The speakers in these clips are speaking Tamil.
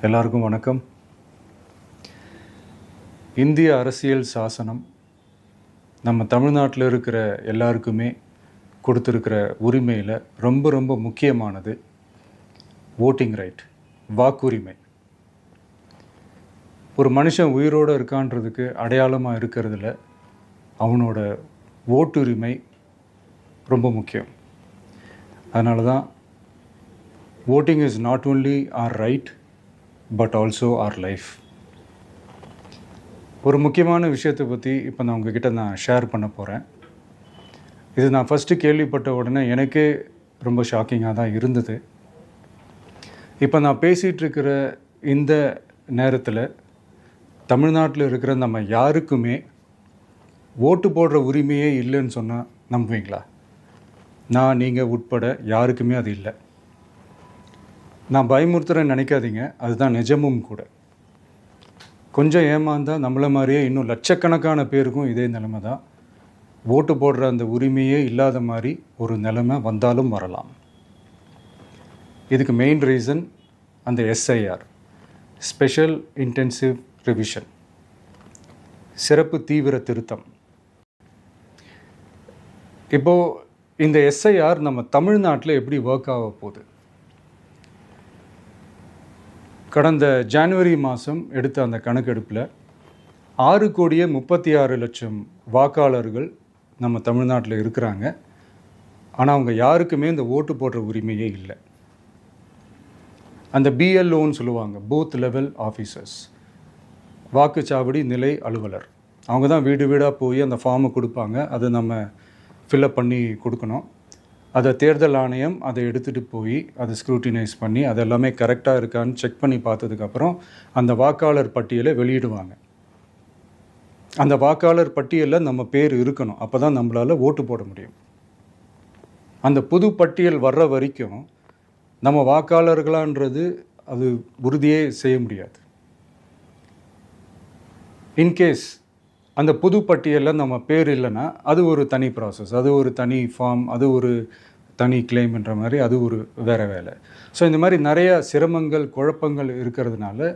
எல்லாருக்கும் வணக்கம். இந்திய அரசியல் சாசனம் நம்ம தமிழ்நாட்டில் இருக்கிற எல்லாருக்குமே கொடுத்துருக்கிற உரிமையில் ரொம்ப ரொம்ப முக்கியமானது ஓட்டிங் ரைட், வாக்குரிமை. ஒரு மனுஷன் உயிரோடு இருக்கான்றதுக்கு அடையாளமாக இருக்கிறதுல அவனோட ஓட்டுரிமை ரொம்ப முக்கியம். அதனால தான் voting is not only our right but also our life. ஒரு முக்கியமான விஷயத்தை பற்றி இப்போ நான் உங்ககிட்ட ஷேர் பண்ண போகிறேன். இது நான் ஃபஸ்ட்டு கேள்விப்பட்ட உடனே எனக்கே ரொம்ப ஷாக்கிங்காக தான் இருந்தது. இப்போ நான் பேசிகிட்டு இருக்கிற இந்த நேரத்தில் தமிழ்நாட்டில் இருக்கிற நம்ம யாருக்குமே ஓட்டு போடுற உரிமையே இல்லைன்னு சொன்னால் நம்புவீங்களா? நான் நீங்கள் உட்பட யாருக்குமே அது இல்லை. நான் பயமுறுத்துறேன்னு நினைக்காதீங்க, அதுதான் நிஜமும் கூட. கொஞ்சம் ஏமாந்தால் நம்மளை மாதிரியே இன்னும் லட்சக்கணக்கான பேருக்கும் இதே நிலைமை தான். ஓட்டு போடுற அந்த உரிமையே இல்லாத மாதிரி ஒரு நிலைமை வந்தாலும் வரலாம். இதுக்கு மெயின் ரீசன் அந்த எஸ்ஐஆர், ஸ்பெஷல் இன்டென்சிவ் ரிவிஷன், சிறப்பு தீவிர திருத்தம். இப்போது இந்த எஸ்ஐஆர் நம்ம தமிழ்நாட்டில் எப்படி ஒர்க் ஆக போகுது? கடந்த ஜனவரி மாதம் எடுத்த அந்த கணக்கெடுப்பில் 6,36,00,000 வாக்காளர்கள் நம்ம தமிழ்நாட்டில் இருக்கிறாங்க. ஆனால் அவங்க யாருக்குமே இந்த ஓட்டு போடுற உரிமையே இல்லை. அந்த பிஎல்ஓன்னு சொல்லுவாங்க, பூத் லெவல் ஆஃபீஸர்ஸ், வாக்குச்சாவடி நிலை அலுவலர். அவங்க தான் வீடு வீடாக போய் அந்த ஃபார்மை கொடுப்பாங்க. அதை நம்ம ஃபில்அப் பண்ணி கொடுக்கணும். அதை தேர்தல் ஆணையம் அதை எடுத்துகிட்டு போய் அதை ஸ்க்ரூட்டினைஸ் பண்ணி அதெல்லாமே கரெக்டாக இருக்கான்னு செக் பண்ணி பார்த்ததுக்கப்புறம் அந்த வாக்காளர் பட்டியலை வெளியிடுவாங்க. அந்த வாக்காளர் பட்டியலில் நம்ம பேர் இருக்கணும், அப்போ தான் நம்மளால் ஓட்டு போட முடியும். அந்த புது பட்டியல் வர்ற வரைக்கும் நம்ம வாக்காளர்களான்றது அது உறுதியே செய்ய முடியாது. இன்கேஸ் அந்த புது பட்டியலில் நம்ம பேர் இல்லைன்னா அது ஒரு தனி ப்ராசஸ், அது ஒரு தனி ஃபார்ம், அது ஒரு தனி கிளைம்ன்ற மாதிரி அது ஒரு வேறு வேலை. ஸோ இந்த மாதிரி நிறையா சிரமங்கள் குழப்பங்கள் இருக்கிறதுனால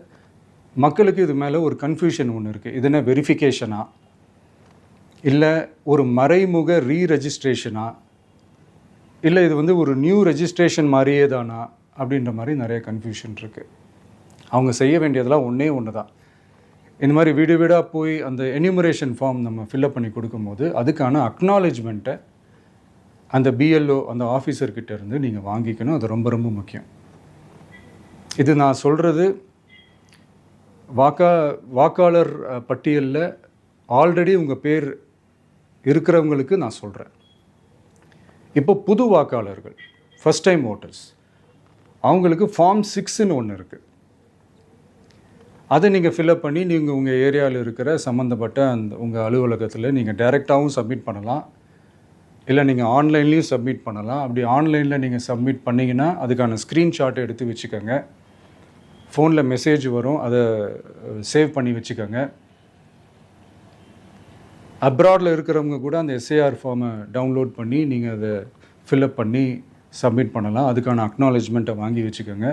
மக்களுக்கு இது மேலே ஒரு கன்ஃபியூஷன் ஒன்று இருக்குது. இது என்ன வெரிஃபிகேஷனா இல்லை ஒரு மறைமுக ரீரெஜிஸ்ட்ரேஷனா இல்லை இது ஒரு நியூ ரெஜிஸ்ட்ரேஷன் மாதிரியே தானா அப்படின்ற மாதிரி நிறைய கன்ஃபியூஷன் இருக்குது. அவங்க செய்ய வேண்டியதெல்லாம் ஒன்று தான். இந்த மாதிரி வீடு வீடாக போய் அந்த என்யூமரேஷன் ஃபார்ம் நம்ம ஃபில்அப் பண்ணி கொடுக்கும்போது அதுக்கான அக்னாலேஜ்மெண்ட்டை அந்த பிஎல்ஓ அந்த ஆஃபீஸர்கிட்ட இருந்து நீங்கள் வாங்கிக்கணும். அது ரொம்ப ரொம்ப முக்கியம். இது நான் சொல்கிறது வாக்காளர் பட்டியலில் ஆல்ரெடி உங்கள் பேர் இருக்கிறவங்களுக்கு நான் சொல்கிறேன். இப்போ புது வாக்காளர்கள், ஃபஸ்ட் டைம் ஓட்டர்ஸ், அவங்களுக்கு ஃபார்ம் 6ன்னு ஒன்று இருக்குது. அதை நீங்கள் ஃபில்அப் பண்ணி நீங்கள் உங்கள் ஏரியாவில் இருக்கிற சம்மந்தப்பட்ட அந்த உங்கள் அலுவலகத்தில் நீங்கள் டைரெக்டாகவும் சப்மிட் பண்ணலாம், இல்லை நீங்கள் ஆன்லைன்லேயும் சப்மிட் பண்ணலாம். அப்படி ஆன்லைனில் நீங்கள் சப்மிட் பண்ணிங்கன்னா அதுக்கான ஸ்க்ரீன்ஷாட்டை எடுத்து வச்சுக்கோங்க. ஃபோனில் மெசேஜ் வரும், அதை சேவ் பண்ணி வச்சுக்கோங்க. அப்ராடில் இருக்கிறவங்க கூட அந்த எஸ்ஐஆர் ஃபார்மை டவுன்லோட் பண்ணி நீங்கள் அதை ஃபில்அப் பண்ணி சப்மிட் பண்ணலாம். அதுக்கான அக்னாலேஜ்மெண்ட்டை வாங்கி வச்சுக்கோங்க.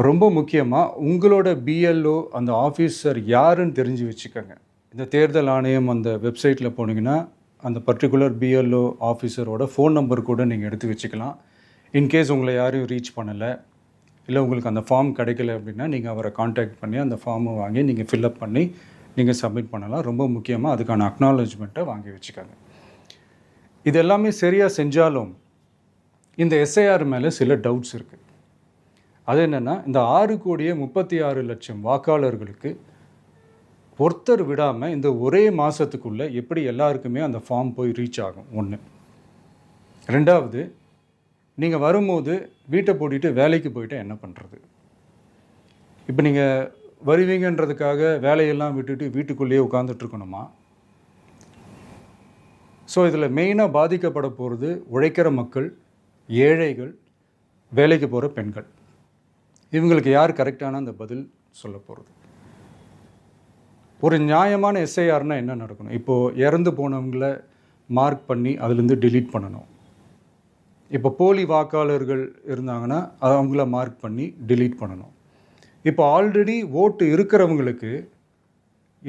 ரொம்ப முக்கியமாக உங்களோட பிஎல்ஓ அந்த ஆஃபீஸர் யாருன்னு தெரிஞ்சு வச்சுக்கோங்க. இந்த தேர்தல் ஆணையம் அந்த வெப்சைட்டில் போனீங்கன்னா அந்த பர்டிகுலர் பிஎல்ஓ ஆஃபீஸரோட ஃபோன் நம்பர் கூட நீங்கள் எடுத்து வச்சுக்கலாம். இன்கேஸ் உங்களை யாரையும் ரீச் பண்ணலை இல்லை உங்களுக்கு அந்த ஃபார்ம் கிடைக்கல அப்படின்னா நீங்கள் அவரை காண்டாக்ட் பண்ணி அந்த ஃபார்மை வாங்கி நீங்கள் ஃபில்அப் பண்ணி நீங்கள் சப்மிட் பண்ணலாம். ரொம்ப முக்கியமாக அதுக்கான அக்னாலேஜ்மெண்ட்டை வாங்கி வச்சுக்கோங்க. இது எல்லாமே சரியாக செஞ்சாலும் இந்த எஸ்ஐஆர் மேலே சில டவுட்ஸ் இருக்குது. அது என்னென்னா, இந்த 6,36,00,000 வாக்காளர்களுக்கு ஒருத்தர் விடாமல் இந்த ஒரே மாதத்துக்குள்ளே எப்படி எல்லாருக்குமே அந்த ஃபார்ம் போய் ரீச் ஆகும்? ஒன்று. ரெண்டாவது, நீங்கள் வரும்போது வீட்டை பூட்டிட்டு வேலைக்கு போயிட்டு என்ன பண்ணுறது? இப்போ நீங்கள் வருவீங்கன்றதுக்காக வேலையெல்லாம் விட்டுட்டு வீட்டுக்குள்ளேயே உட்காந்துட்ருக்கணுமா? ஸோ இதில் மெயினாக பாதிக்கப்பட போகிறது உழைக்கிற மக்கள், ஏழைகள், வேலைக்கு போகிற பெண்கள். இவங்களுக்கு யார் கரெக்டான அந்த பதில் சொல்ல போகிறது? ஒரு நியாயமான எஸ்ஐஆர்னால் என்ன நடக்கணும்? இப்போது இறந்து போனவங்களை மார்க் பண்ணி அதுலேருந்து டிலீட் பண்ணணும். இப்போ போலி வாக்காளர்கள் இருந்தாங்கன்னா அவங்கள மார்க் பண்ணி டிலீட் பண்ணணும். இப்போ ஆல்ரெடி ஓட்டு இருக்கிறவங்களுக்கு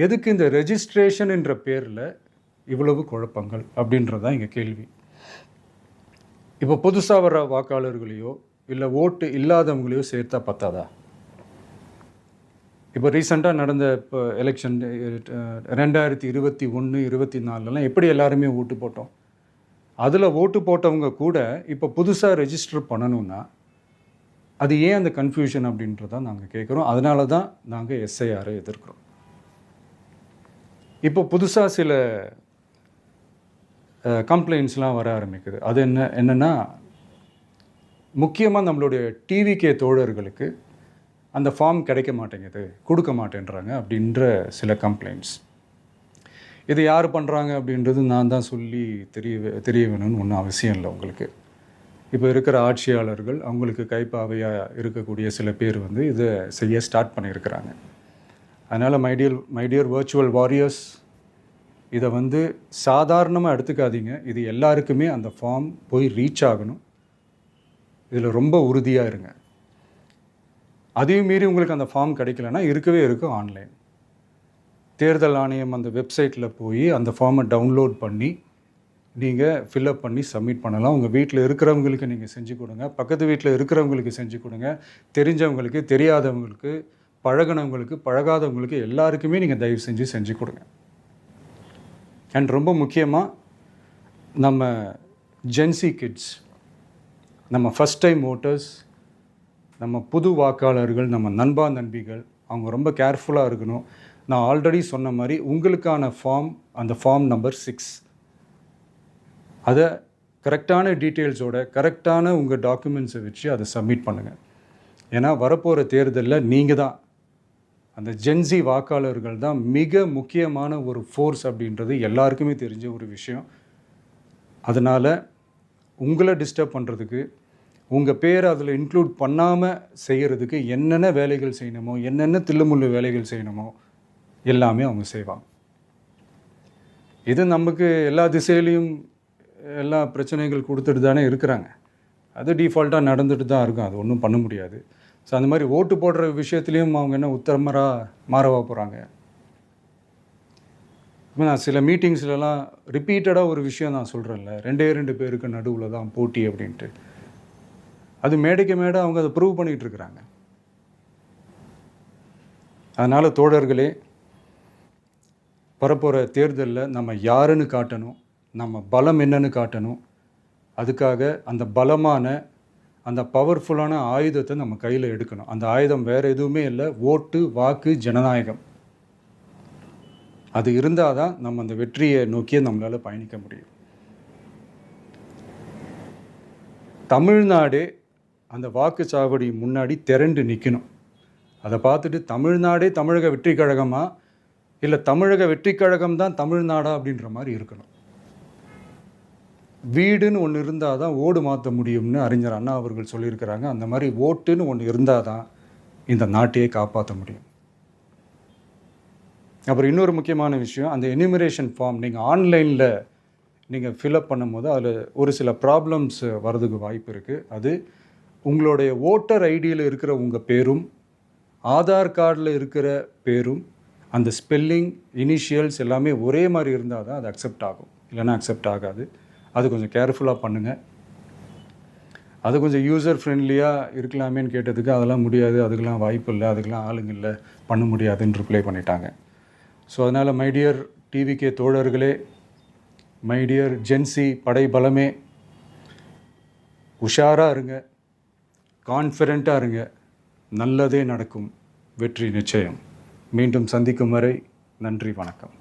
எதுக்கு இந்த ரெஜிஸ்ட்ரேஷன் என்ற பேரில் இவ்வளவு குழப்பங்கள் அப்படின்றது தான் எங்கள் கேள்வி. இப்போ புதுசாக வர வாக்காளர்களையோ இல்லை ஓட்டு இல்லாதவங்களையோ சேர்த்தா பத்தாதா? இப்போ ரீசெண்டாக நடந்த இப்போ எலெக்ஷன் 2021, 24 எப்படி எல்லாருமே ஓட்டு போட்டோம்? அதில் ஓட்டு போட்டவங்க கூட இப்போ புதுசாக ரெஜிஸ்டர் பண்ணணுன்னா அது ஏன் அந்த கன்ஃபியூஷன் அப்படின்றதான் நாங்கள் கேட்குறோம். அதனால தான் நாங்கள் எஸ்ஐஆரை எதிர்க்கிறோம். இப்போ புதுசாக சில கம்ப்ளைண்ட்ஸ்லாம் வர ஆரம்பிக்குது. அது என்னென்னா முக்கியமாக நம்மளுடைய டிவிகே தோழர்களுக்கு அந்த ஃபார்ம் கிடைக்க மாட்டேங்குது, கொடுக்க மாட்டேன்றாங்க அப்படின்ற சில கம்ப்ளைண்ட்ஸ். இது யார் பண்ணுறாங்க அப்படின்றது நான் தான் சொல்லி தெரிய வேணும்னு ஒன்றும் அவசியம் இல்லை உங்களுக்கு. இப்போ இருக்கிற ஆட்சியாளர்கள் அவங்களுக்கு கைப்பாவையாக இருக்கக்கூடிய சில பேர் வந்து இதை செய்ய ஸ்டார்ட் பண்ணியிருக்கிறாங்க. அதனால் மைடியர் வர்ச்சுவல் வாரியர்ஸ், இதை வந்து சாதாரணமாக எடுத்துக்காதீங்க. இது எல்லாருக்குமே அந்த ஃபார்ம் போய் ரீச் ஆகணும். இதில் ரொம்ப உறுதியாக இருங்க. அதையும் மீறி உங்களுக்கு அந்த ஃபார்ம் கிடைக்கலன்னா இருக்கவே இருக்கும் ஆன்லைன். தேர்தல் ஆணையம் அந்த வெப்சைட்டில் போய் அந்த ஃபார்மை டவுன்லோட் பண்ணி நீங்கள் ஃபில்அப் பண்ணி சப்மிட் பண்ணலாம். உங்கள் வீட்டில் இருக்கிறவங்களுக்கு நீங்கள் செஞ்சு கொடுங்க, பக்கத்து வீட்டில் இருக்கிறவங்களுக்கு செஞ்சு கொடுங்க, தெரிஞ்சவங்களுக்கு, தெரியாதவங்களுக்கு, பழகினவங்களுக்கு, பழகாதவங்களுக்கு எல்லாருக்குமே நீங்கள் தயவு செஞ்சு கொடுங்க. அண்ட் ரொம்ப முக்கியமாக நம்ம ஜென்சி கிட்ஸ், நம்ம ஃபஸ்ட் டைம் ஓட்டர்ஸ், நம்ம புது வாக்காளர்கள், நம்ம நண்பா நண்பிகள், அவங்க ரொம்ப கேர்ஃபுல்லாக இருக்கணும். நான் ஆல்ரெடி சொன்ன மாதிரி உங்களுக்கான ஃபார்ம், அந்த ஃபார்ம் நம்பர் 6, அதை கரெக்டான டீட்டெயில்ஸோட கரெக்டான உங்கள் டாக்குமெண்ட்ஸை வச்சு அதை சப்மிட் பண்ணுங்கள். ஏன்னா வரப்போகிற தேர்தலில் நீங்கள் தான், அந்த ஜென்சி வாக்காளர்கள் தான் மிக முக்கியமான ஒரு ஃபோர்ஸ் அப்படின்றது எல்லாருக்குமே தெரிஞ்ச ஒரு விஷயம். அதனால் உங்களை டிஸ்டர்ப் பண்ணுறதுக்கு, உங்கள் பேரை அதில் இன்க்ளூட் பண்ணாமல் செய்கிறதுக்கு என்னென்ன வேலைகள் செய்யணுமோ, என்னென்ன தில்லுமுள்ளு வேலைகள் செய்யணுமோ எல்லாமே அவங்க செய்வாங்க. இது நமக்கு எல்லா திசையிலையும் எல்லா பிரச்சனைகள் கொடுத்துட்டு தானே இருக்கிறாங்க. அது டிஃபால்ட்டாக நடந்துட்டு தான் இருக்கும். அது ஒன்றும் பண்ண முடியாது. ஸோ அந்த மாதிரி ஓட்டு போடுற விஷயத்துலேயும் அவங்க என்ன உத்தரமராக மாறவா போகிறாங்க? இப்போ நான் சில மீட்டிங்ஸ்லலாம் ரிப்பீட்டடாக ஒரு விஷயம் நான் சொல்கிறேன்ல, 2 பேருக்கு நடுவில் தான் போட்டி அப்படின்ட்டு. அது மேடைக்கு மேடை அவங்க அதை ப்ரூவ் பண்ணிகிட்டு இருக்கிறாங்க. அதனால் தோழர்களே, வரப்போகிற தேர்தலில் நம்ம யாருன்னு காட்டணும், நம்ம பலம் என்னன்னு காட்டணும். அதுக்காக அந்த பலமான, அந்த பவர்ஃபுல்லான ஆயுதத்தை நம்ம கையில் எடுக்கணும். அந்த ஆயுதம் வேறு எதுவுமே இல்லை, ஓட்டு, வாக்கு, ஜனநாயகம். அது இருந்தால் தான் நம்ம அந்த வெற்றியை நோக்கியே நம்மளால் பயணிக்க முடியும். தமிழ்நாடே அந்த வாக்குச்சாவடி முன்னாடி திரண்டு நிற்கணும். அதை பார்த்துட்டு தமிழ்நாடே தமிழக வெற்றி கழகமா, இல்லை தமிழக வெற்றி கழகம் தான் தமிழ்நாடா அப்படின்ற மாதிரி இருக்கணும். வீடுன்னு ஒன்று இருந்தால் தான் ஓடு மாற்ற முடியும்னு அறிஞர் அண்ணா அவர்கள் சொல்லியிருக்கிறாங்க. அந்த மாதிரி ஓட்டுன்னு ஒன்று இருந்தால் தான் இந்த நாட்டையே காப்பாற்ற முடியும். அப்புறம் இன்னொரு முக்கியமான விஷயம், அந்த எனிமரேஷன் ஃபார்ம் நீங்கள் ஆன்லைனில் நீங்கள் ஃபில்அப் பண்ணும்போது அதில் ஒரு சில ப்ராப்ளம்ஸ் வர்றதுக்கு வாய்ப்பு இருக்குது. அது உங்களுடைய ஓட்டர் ஐடியில் இருக்கிற உங்கள் பேரும், ஆதார் கார்டில் இருக்கிற பேரும், அந்த ஸ்பெல்லிங், இனிஷியல்ஸ் எல்லாமே ஒரே மாதிரி இருந்தால் தான் அது அக்செப்ட் ஆகும். இல்லைன்னா அக்செப்ட் ஆகாது. அது கொஞ்சம் கேர்ஃபுல்லாக பண்ணுங்கள். அது கொஞ்சம் யூசர் ஃப்ரெண்ட்லியாக இருக்கலாமேன்னு கேட்டதுக்கு அதெல்லாம் முடியாது, அதுக்கெலாம் வாய்ப்பு இல்லை, அதுக்கெலாம் ஆளுங்க இல்லை, பண்ண முடியாதுன்னு ரிப்ளை பண்ணிட்டாங்க. ஸோ அதனால் மைடியர் டிவிகே தோழர்களே, மைடியர் ஜென்சி படை பலமே, உஷாராக இருங்க, கான்ஃபிடெண்ட்டாக இருங்க. நல்லதே நடக்கும். வெற்றி நிச்சயம். மீண்டும் சந்திக்கும் வரை நன்றி, வணக்கம்.